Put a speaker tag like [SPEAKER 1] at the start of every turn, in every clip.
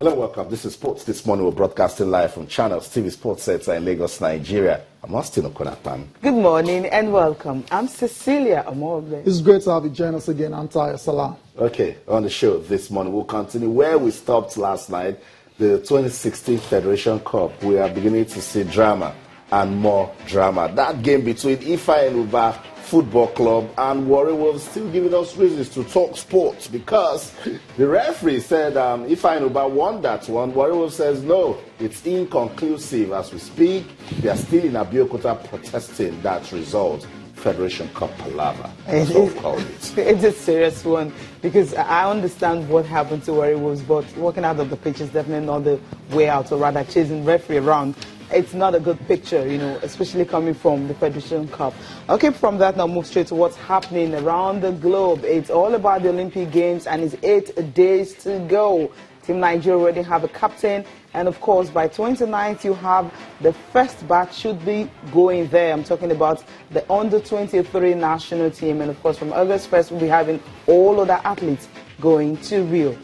[SPEAKER 1] Hello, welcome. This is Sports This Morning. We're broadcasting live from Channels TV Sports Center in Lagos, Nigeria. I'm Austin Okonapan.
[SPEAKER 2] Good morning and welcome. I'm Cecilia Amorbe.
[SPEAKER 3] It's great to have you join us again. I'm Tayo Salam.
[SPEAKER 1] Okay, on the show this morning, we'll continue where we stopped last night, the 2016 Federation Cup. We are beginning to see drama and more drama. That game between Ifa and Uba Football Club and Warri Wolves still giving us reasons to talk sports because the referee said Ifa and Uba won that one. Warri Wolves says no, it's inconclusive as we speak. They are still in Abeokuta protesting that result. Federation Cup palaver.
[SPEAKER 2] It's a serious one because I understand what happened to Warri Wolves, but walking out of the pitch is definitely not the way out, or rather chasing referee around. It's not a good picture, you know, especially coming from the Federation Cup. Okay, from that now move straight to what's happening around the globe. It's all about the Olympic Games and it's 8 days to go. Team Nigeria already have a captain, and of course by 29th you have the first batch should be going there. I'm talking about the under-23 national team, and of course from August 1st we'll be having all other athletes going to Rio.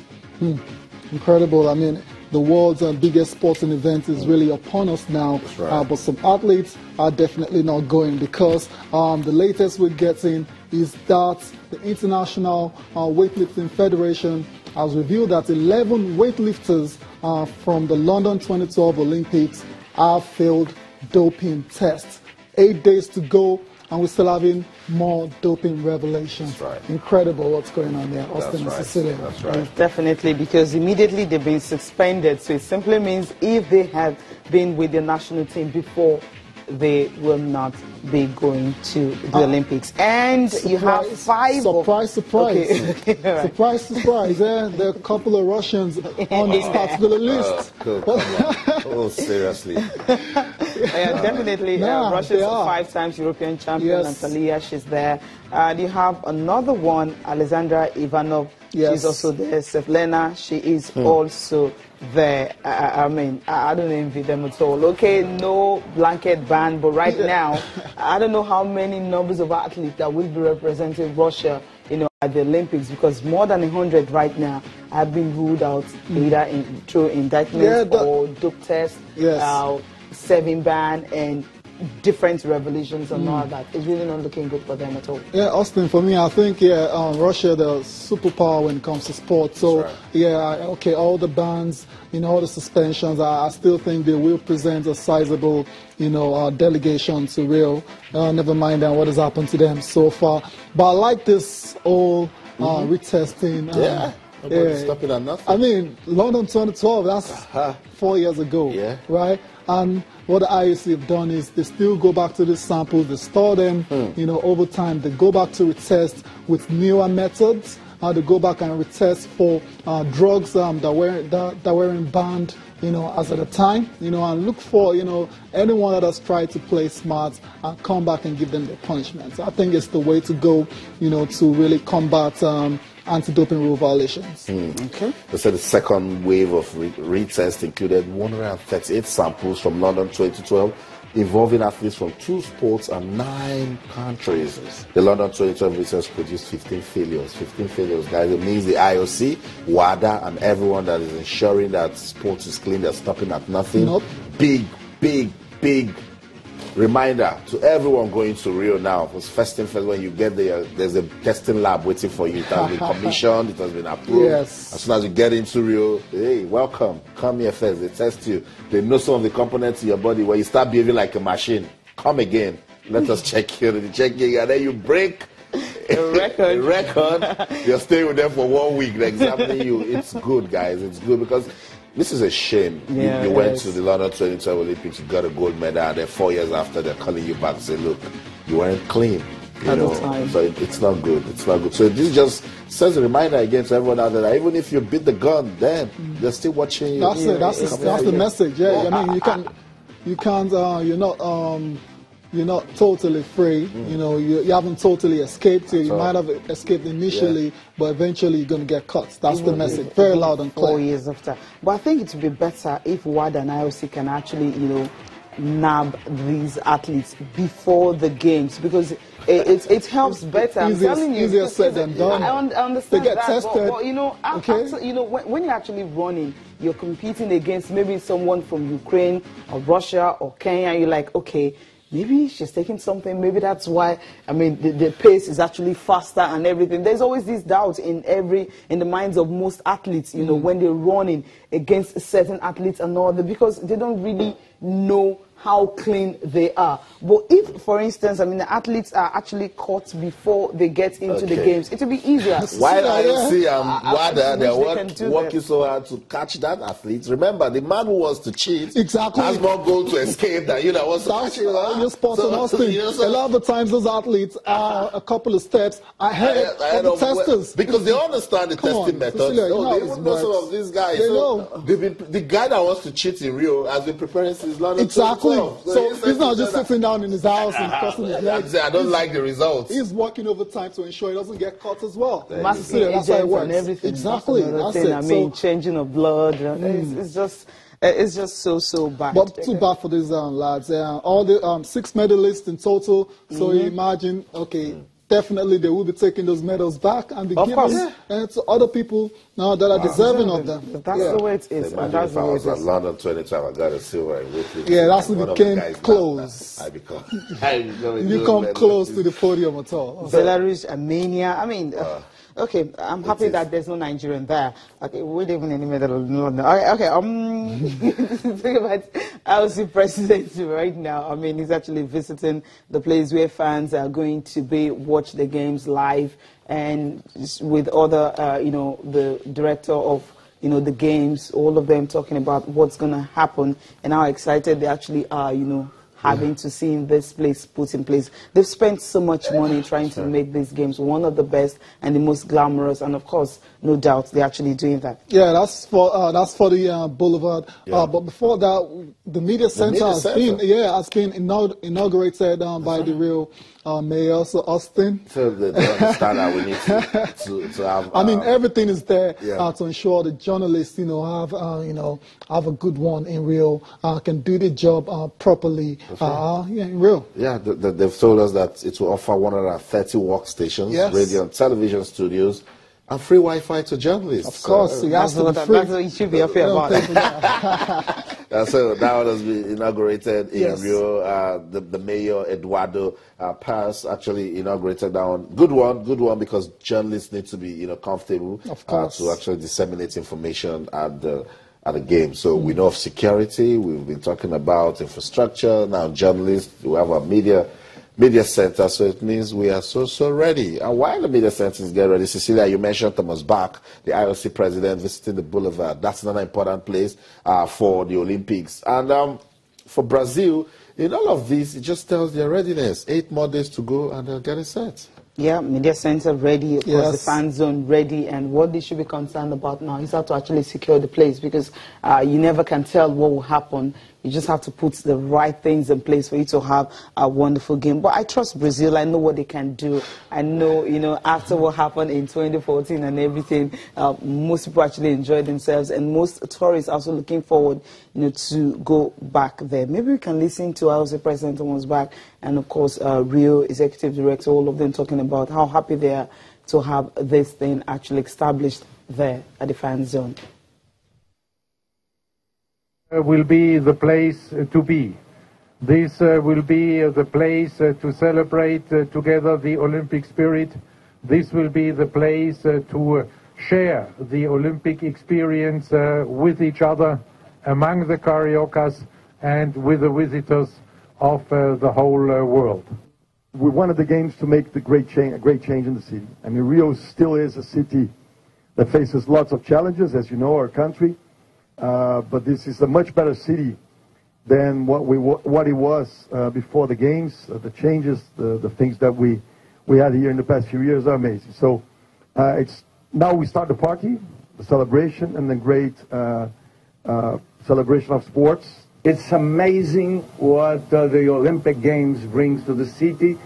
[SPEAKER 3] Incredible. I mean, the world's biggest sporting event is really upon us now.
[SPEAKER 1] That's right.
[SPEAKER 3] But some athletes are definitely not going because the latest we're getting is that the International Weightlifting Federation has revealed that 11 weightlifters from the London 2012 Olympics have failed doping tests. 8 days to go, and we're still having more doping revelations.
[SPEAKER 1] That's right.
[SPEAKER 3] Incredible what's going on there, Austin and Cecilia.
[SPEAKER 1] That's right.
[SPEAKER 2] Definitely, because immediately they've been suspended. So it simply means if they have been with the national team before, they will not be going to the Olympics. And
[SPEAKER 3] Surprise,
[SPEAKER 2] you have 5.
[SPEAKER 3] Surprise.
[SPEAKER 2] Okay, right.
[SPEAKER 3] Surprise. There are a couple of Russians on this particular list.
[SPEAKER 1] Cool. Oh, seriously.
[SPEAKER 2] Yeah, definitely. Russia's 5-time European champion,
[SPEAKER 3] Yes.
[SPEAKER 2] Natalia, she's there. And you have another one, Alexandra Ivanov.
[SPEAKER 3] Yes.
[SPEAKER 2] She's also there. Svetlana, she is also there. I mean, I don't envy them at all. Okay, no blanket ban, but right now, I don't know how many numbers of athletes that will be representing Russia, you know, at the Olympics, because more than 100 right now have been ruled out either through indictments or dope tests, serving ban, and different revelations and all that. It's really not looking good for them at all.
[SPEAKER 3] Yeah, Austin, for me, I think, Russia, the superpower when it comes to sport. So,
[SPEAKER 1] right.
[SPEAKER 3] All the bans, you know, all the suspensions, I still think they will present a sizable, you know, delegation to Rio. Never mind what has happened to them so far. But I like this whole retesting.
[SPEAKER 1] Nobody's stopping at nothing.
[SPEAKER 3] I mean, London 2012, that's 4 years ago, right? And what the IOC have done is they still go back to the samples, they store them, you know, over time. They go back to retest with newer methods. They go back and retest for drugs that weren't banned, you know, as at the time, you know, and look for, you know, anyone that has tried to play smart and come back and give them their punishments. I think it's the way to go, you know, to really combat anti-doping rule violations.
[SPEAKER 2] Okay.
[SPEAKER 1] They said the second wave of retest included 138 samples from London 2012 involving athletes from 2 sports and 9 countries. The London 2012 retest produced 15 failures. 15 failures, guys. It means the IOC, WADA, and everyone that is ensuring that sports is clean, they're stopping at nothing.
[SPEAKER 3] Nope.
[SPEAKER 1] Big reminder to everyone going to Rio now. Because first thing first, when you get there, there's a testing lab waiting for you. It has been commissioned, it has been approved.
[SPEAKER 3] Yes.
[SPEAKER 1] As soon as you get into Rio, hey, welcome, come here first. They test you. They know some of the components in your body. When you start behaving like a machine, come again. Let us check you. They check you, and then you break
[SPEAKER 2] a record.
[SPEAKER 1] You're staying with them for 1 week. They're examining you. It's good, guys. It's good because this is a shame. You went to the London 2012 Olympics, you got a gold medal, and then 4 years after, they're calling you back and say, look, you weren't clean. You know, so it's not good. It's not good. So this just sends a reminder again to everyone out there that even if you beat the gun, then they're still watching you.
[SPEAKER 3] That's it. That's the message. Yeah, I mean, you're not totally free. You know, you haven't totally escaped. You might have escaped initially, but eventually you're going to get caught. That's the message. Very loud and clear.
[SPEAKER 2] 4 years after. But I think it would be better if WADA and IOC can actually, you know, nab these athletes before the games, because it helps better. I'm telling you,
[SPEAKER 3] easier said than done.
[SPEAKER 2] I understand
[SPEAKER 3] they get
[SPEAKER 2] that,
[SPEAKER 3] tested.
[SPEAKER 2] but you know, after, you know, when you're actually running, you're competing against maybe someone from Ukraine or Russia or Kenya. You're like, okay, maybe she's taking something. Maybe that's why. I mean, the pace is actually faster and everything. There's always this doubt in the minds of most athletes, you know, when they're running against certain athletes and all that, because they don't really know how clean they are. But if, for instance, I mean, the athletes are actually caught before they get into the games, it will be easier.
[SPEAKER 1] Why IOC and WADA, they're working so hard to catch that athlete. Remember, the man who wants to cheat has more goal to escape than you that wants to catch him.
[SPEAKER 3] You're spot on, Austin. A lot of the times those athletes are a couple of steps ahead of the testers.
[SPEAKER 1] Because they understand the testing methods. Cecilia, they even know some of these guys. The guy that wants to cheat in Rio has been preparing since London.
[SPEAKER 3] Exactly. So he's not just sitting down in his house and crossing his legs.
[SPEAKER 1] I don't like the results.
[SPEAKER 3] He's working overtime to ensure he doesn't get caught as well.
[SPEAKER 2] That's how it works. And everything.
[SPEAKER 3] Exactly. That's it.
[SPEAKER 2] I mean, changing of blood. It's just so bad.
[SPEAKER 3] But too bad for these lads. All the 6 medalists in total. So you imagine, okay. Definitely, they will be taking those medals back and be given to other people now that are deserving of them.
[SPEAKER 2] That's the way it is.
[SPEAKER 1] Imagine if I was at London 2012, I got a silver and Whitley.
[SPEAKER 3] Yeah, that's when it became close.
[SPEAKER 1] I become
[SPEAKER 3] close to the podium at all.
[SPEAKER 2] Belarus, Armenia. I mean, okay, I'm happy that there's no Nigerian there. Okay, we live in the middle of London. Okay, think about IOC president right now. I mean, he's actually visiting the place where fans are going to be watch the games live, and with other, you know, the director of, you know, the games, all of them talking about what's going to happen and how excited they actually are, you know, having to see this place put in place. They've spent so much money trying to make these games one of the best and the most glamorous, and of course, no doubt, they're actually doing that.
[SPEAKER 3] Yeah, that's for the Boulevard. But before that, the media center has been inaugurated by the real mayor, so Austin.
[SPEAKER 1] So they understand that we need to have.
[SPEAKER 3] I mean, everything is there to ensure the journalists, you know, have a good one in Rio, can do the job properly. In Rio.
[SPEAKER 1] Yeah, they've told us that it will offer 130 workstations, radio and television studios, and free Wi-Fi to journalists.
[SPEAKER 3] Of course, that's
[SPEAKER 2] what you should be happy about.
[SPEAKER 1] So that one has been inaugurated in Rio. The mayor, Eduardo Paes, actually inaugurated that one. Good one, because journalists need to be, you know, comfortable to actually disseminate information at the game. So we know of security, we've been talking about infrastructure, now journalists, we have a media center, so it means we are so ready. And while the media centers get ready, Cecilia, you mentioned Thomas Bach, the IOC president, visiting the Boulevard. That's another important place for the Olympics. And for Brazil, in all of this, it just tells their readiness. 8 more days to go and they're getting set.
[SPEAKER 2] Yeah, media center ready, of course, the fan zone ready, and what they should be concerned about now is how to actually secure the place, because you never can tell what will happen. You just have to put the right things in place for you to have a wonderful game. But I trust Brazil. I know what they can do. I know, you know, after what happened in 2014 and everything, most people actually enjoyed themselves, and most tourists are also looking forward, you know, to go back there. Maybe we can listen to IOC President Thomas Bach and, of course, Rio Executive Director, all of them talking about how happy they are to have this thing actually established there at the fan zone.
[SPEAKER 4] Will be the place to be. This will be the place to celebrate together the Olympic spirit. This will be the place to share the Olympic experience with each other, among the Cariocas and with the visitors of the whole world.
[SPEAKER 5] We wanted the games to make a great change in the city. I mean, Rio still is a city that faces lots of challenges, as you know, our country. But this is a much better city than what it was before the games. The changes, the things that we had here in the past few years are amazing. So now we start the party, the celebration, and the great celebration of sports.
[SPEAKER 6] It's amazing what the Olympic Games brings to the city,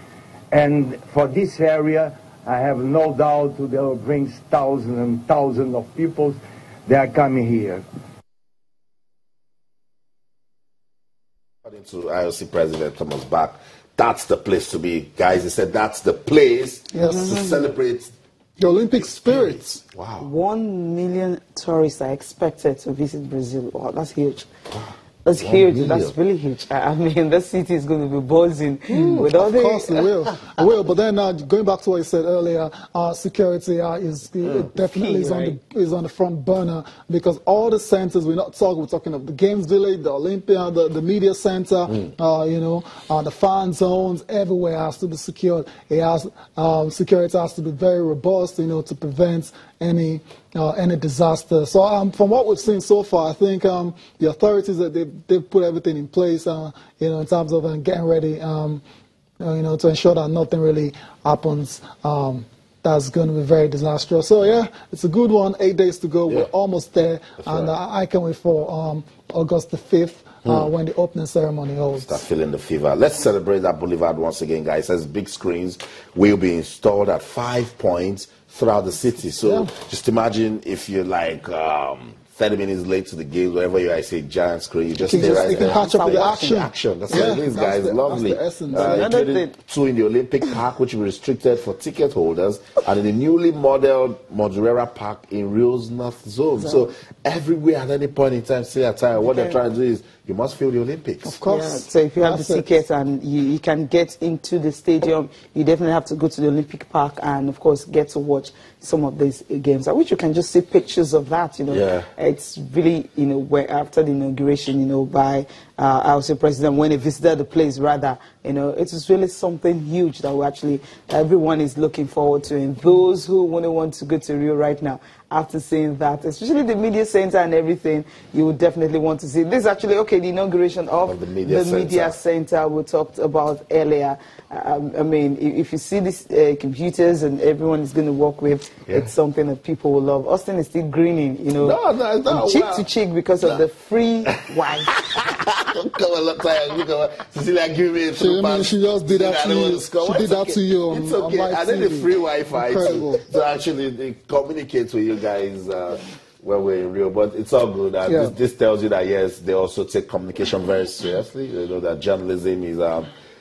[SPEAKER 6] and for this area, I have no doubt that it brings thousands and thousands of people that are coming here.
[SPEAKER 1] According to IOC President Thomas Bach, that's the place to be, guys. He said that's the place to celebrate
[SPEAKER 3] the Olympic spirits.
[SPEAKER 1] Wow.
[SPEAKER 2] 1 million tourists are expected to visit Brazil. Wow, that's huge. Wow. That's huge. Million. That's really huge. I mean, the city is going to be buzzing with all the...
[SPEAKER 3] Of course it will. It will. But then going back to what you said earlier, security is definitely is on the front burner, because all the centers, we're talking of the Games Village, the Olympia, the media center, the fan zones, everywhere has to be secured. Security has to be very robust, to prevent any disaster. So from what we've seen so far, I think the authorities, they've put everything in place, in terms of getting ready, to ensure that nothing really happens that's going to be very disastrous. So yeah, it's a good one. 8 days to go. Yeah. We're almost there. That's and right. I can't wait for August the 5th. When the opening ceremony holds.
[SPEAKER 1] Start feeling the fever. Let's celebrate that Boulevard once again, guys. As big screens will be installed at 5 points throughout the city. So just imagine if you're like 30 minutes late to the game, wherever you are, I say giant screen, you just stay right there.
[SPEAKER 3] You can catch up with the action.
[SPEAKER 1] That's what it is, guys. Lovely. Including 2 in the Olympic Park, which will be restricted for ticket holders, and in the newly modeled Madureira Park in Rio's North Zone. So everywhere at any point in time, what they're trying to do is you must feel the Olympics.
[SPEAKER 2] Of course. Yeah, so if you have the ticket and you can get into the stadium, you definitely have to go to the Olympic Park and, of course, get to watch some of these games. I wish you can just see pictures of that, It's really, where after the inauguration, by IOC President, when he visited the place, rather, it is really something huge that everyone is looking forward to. And those who want to go to Rio right now, after seeing that, especially the media center and everything, you would definitely want to see. This is actually, the inauguration of the media center we talked about earlier. I mean, if you see these computers and everyone is going to work with, it's something that people will love. Austin is still grinning, cheek to cheek because of the free Wi-Fi.
[SPEAKER 1] Come on, Cecilia, give me a
[SPEAKER 3] she just did that to you. She did that to you on
[SPEAKER 1] It's okay.
[SPEAKER 3] On
[SPEAKER 1] I need the free Wi-Fi to actually communicate with you guys when we're in Rio. But it's all good. This tells you that, yes, they also take communication very seriously. They know that journalism is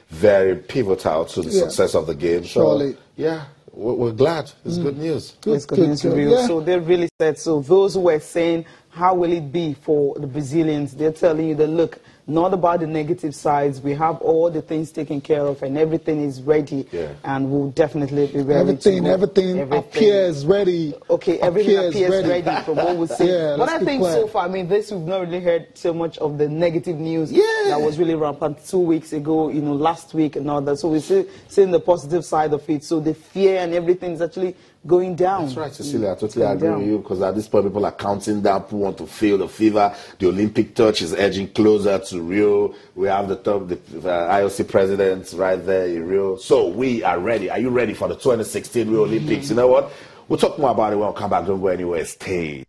[SPEAKER 1] very pivotal to the success of the game.
[SPEAKER 3] Surely.
[SPEAKER 1] So, we're glad. It's good news.
[SPEAKER 2] It's good news for Rio. So they really said, so those who were saying, how will it be for the Brazilians? They're telling you that, look, not about the negative sides. We have all the things taken care of and everything is ready. And we'll definitely be ready.
[SPEAKER 3] Everything appears ready.
[SPEAKER 2] Okay, everything appears ready from what we see. But I think so far, we've not really heard so much of the negative news that was really rampant 2 weeks ago, last week and all that. So we're seeing the positive side of it. So the fear and everything is actually going down.
[SPEAKER 1] That's right, Cecilia. I totally agree with you, because at this point people are counting down, people want to feel the fever. The Olympic touch is edging closer to Rio. We have the IOC president right there in Rio. So we are ready. Are you ready for the 2016 Rio Olympics? You know what? We'll talk more about it when we come back. Don't go anywhere. Stay.